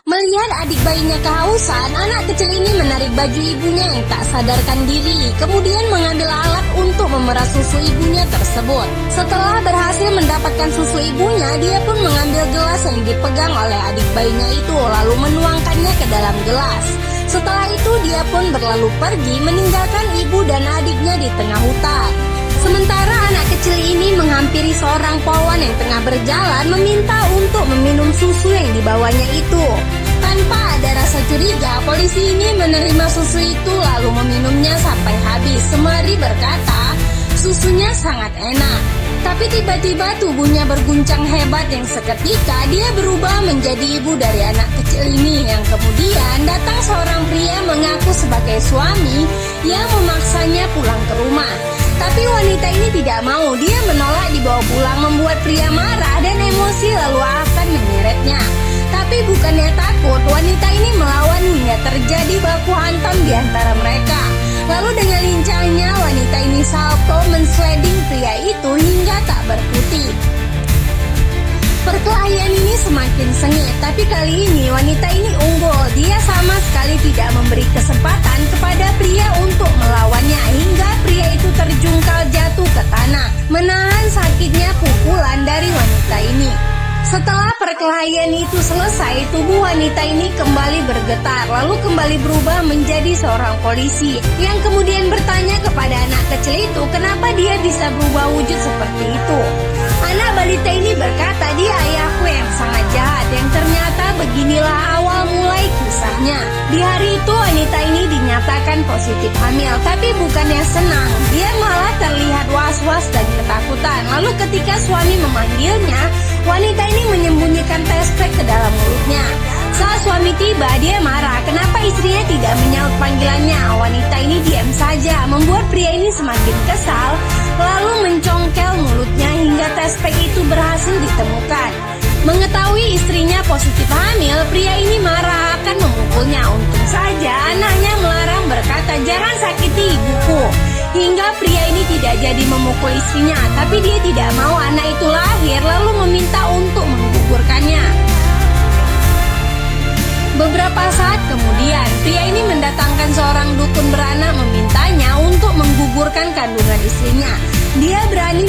Melihat adik bayinya kehausan, anak kecil ini menarik baju ibunya yang tak sadarkan diri, kemudian mengambil alat untuk memerah susu ibunya tersebut. Setelah berhasil mendapatkan susu ibunya, dia pun mengambil gelas yang dipegang oleh adik bayinya itu, lalu menuangkannya ke dalam gelas. Setelah itu dia pun berlalu pergi, meninggalkan ibu dan adiknya di tengah hutan. Sementara anak kecil ini menghampiri seorang polwan yang tengah berjalan, meminta untuk meminum susu yang dibawanya itu. Tanpa ada rasa curiga, polisi ini menerima susu itu lalu meminumnya sampai habis. Sembari berkata, susunya sangat enak. Tapi tiba-tiba tubuhnya berguncang hebat yang seketika dia berubah menjadi ibu dari anak kecil ini, yang kemudian datang seorang pria mengaku sebagai suami yang memaksanya pulang ke rumah. Tapi wanita ini tidak mau, dia menolak dibawa pulang, membuat pria marah dan emosi lalu akan menyeretnya. Tapi bukannya takut, wanita ini melawan hingga terjadi baku hantam di antara mereka. Lalu dengan lincahnya wanita ini salto mensleding pria itu hingga tak berkutik. Perkelahian ini semakin sengit, tapi kali ini wanita ini unggul. Dia sama sekali tidak memberi kesempatan kepada pria untuk melawannya hingga pria itu terjungkal jatuh ke tanah, menahan sakitnya pukulan dari wanita ini. Setelah perkelahian itu selesai, tubuh wanita ini kembali bergetar, lalu kembali berubah menjadi seorang polisi, yang kemudian bertanya kepada anak kecil itu kenapa dia bisa berubah wujud seperti itu. Anak balita ini berkata, dia ayahku yang sangat jahat, yang ternyata beginilah awal mulai kisahnya. Di hari itu wanita ini dinyatakan positif hamil, tapi bukannya senang, dia malah terlihat was-was dan ketakutan. Lalu ketika suami memanggilnya, wanita ini menyembunyikan tespek ke dalam mulutnya. Saat suami tiba, dia marah kenapa istrinya tidak menyaut panggilannya. Wanita ini diam saja, membuat pria ini semakin kesal, lalu mencongkel mulutnya hingga tespek itu berhasil ditemukan. Mengetahui istrinya positif hamil, pria ini marah akan memukulnya. Untung saja anaknya melarang, berkata, jangan sakiti ibuku. Hingga pria ini tidak jadi memukul istrinya, tapi dia tidak mau anak itu lahir, lalu meminta untuk menggugurkannya. Beberapa saat kemudian, pria ini mendatangkan seorang dukun beranak memintanya untuk menggugurkan kandungan istrinya. Dia berani